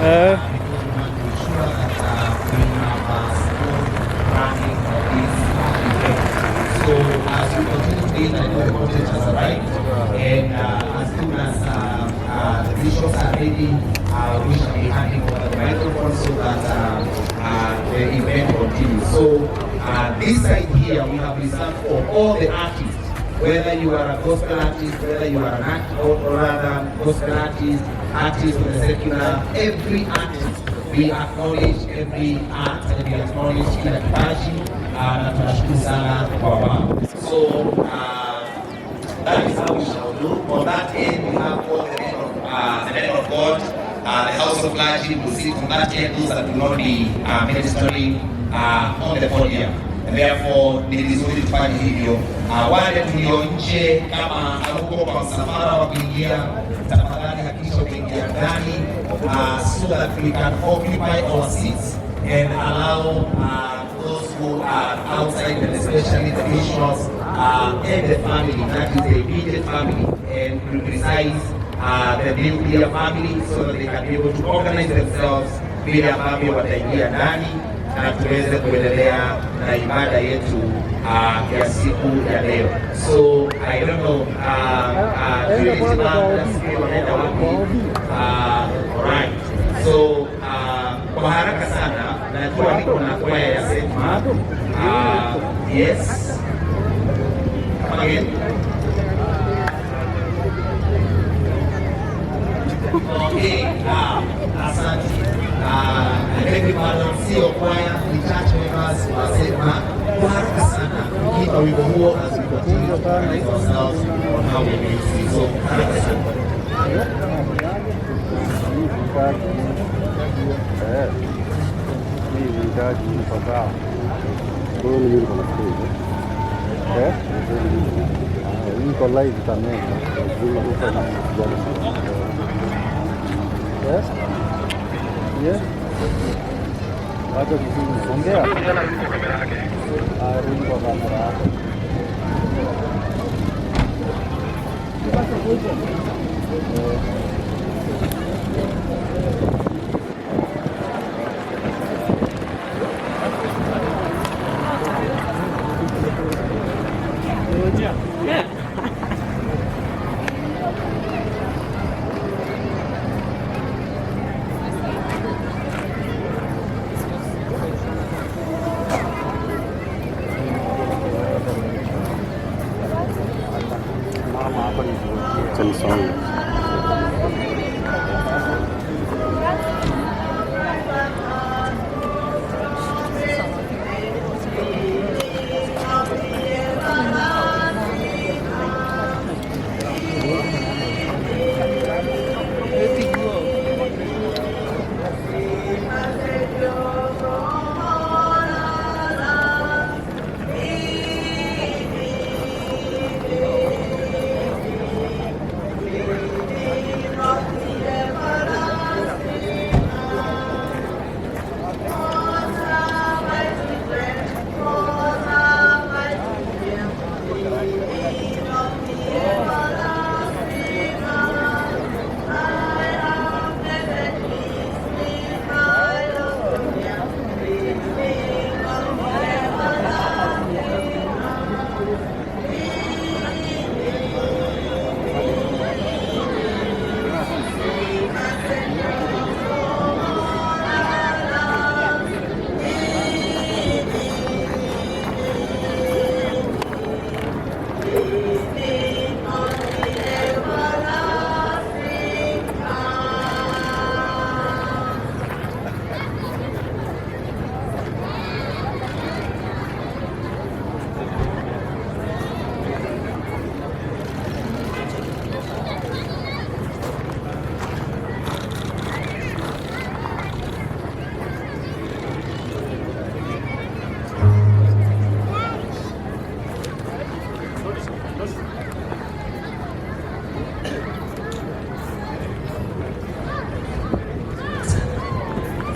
So as we continue being I know the content has arrived, and as soon as the bishops are ready, we shall be handing over the microphone so that the event continues. So this side here we have reserved for all the artists, whether you are a gospel artist, whether you are an actor, or rather gospel artist, artist with a secular, every artist. We acknowledge every art and we acknowledge kila kipaji na tunashukuru sana kwa wao. So that is how we shall do. On that end we have all the men of God, the house of clergy will sit on that end, those that will not be ministering on the podium. And therefore ni vizuri tufanye hivyo. Wale tulio nje kama hauko kwa msafara wa kuingia, tafadhali hakikisha ukiingia ndani so that we can occupy our seats and allow those who are outside, and especially the bishops and the family, that is the immediate family, and to precise the nuclear family, so that they can be able to organize themselves vile ambavyo wataingia ndani na tuweze kuendelea na ibada yetu ya siku ya leo. So I don't know wanaenda wapi? Alright. So kwa haraka sana najua niko na kwaya ya Sema. Yes. Come again. Okay. Asante. Sio kwaya ni church members wasema kwa haraka sana kuimba wimbo huo as we continue to organize ourselves on how we will see. So haraka sana. Yes. Bado ongea. Arudi kwa kamera yako.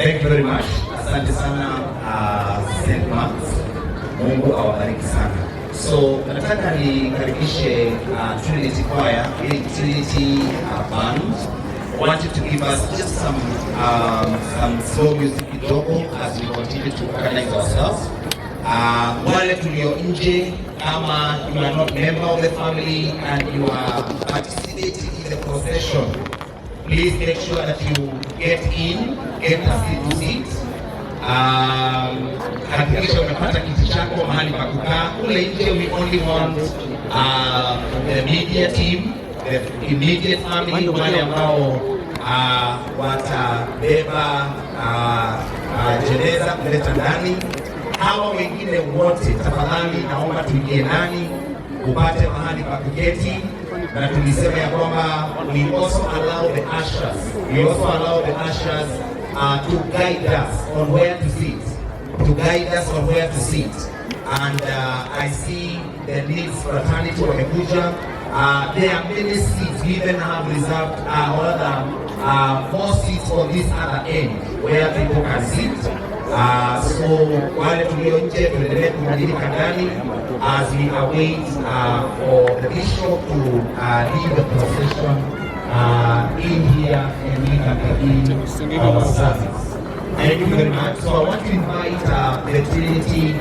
Thank you very much. Asante sana St. Mark's. Mungu awabariki sana. So nataka nikaribishe Trinity Choir, Trinity Band want you to give us just some slow music kidogo as we continue to organize ourselves. Wale tulio nje, kama you are not member of the family and you are participating in the procession, please make sure that you get in, get a seat to seat. Hakikisha umepata kiti chako mahali pa kukaa. Kule nje we only want the media team, the immediate family, wale ambao watabeba jeneza kuleta ndani. Hawa wengine wote tafadhali naomba tuingie ndani upate mahali pa kuketi, na tulisema ya kwamba we also allow the ushers to guide us on where to sit, and I see the needs fraternity wamekuja. There are many seats, we even have reserved more seats on this other end where people can sit. So wale tulio nje tuendelee kubadilika ndani as we await for the bishop to lead the procession in here and we can begin our service. Thank you very much. So I want to invite the Trinity.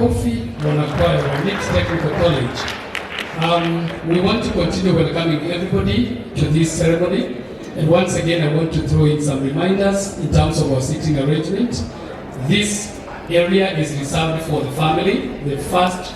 makofi wanakwaya wa Mixed Technical College. We want to continue welcoming everybody to this ceremony. And once again, I want to throw in some reminders in terms of our seating arrangement. This area is reserved for the family. The first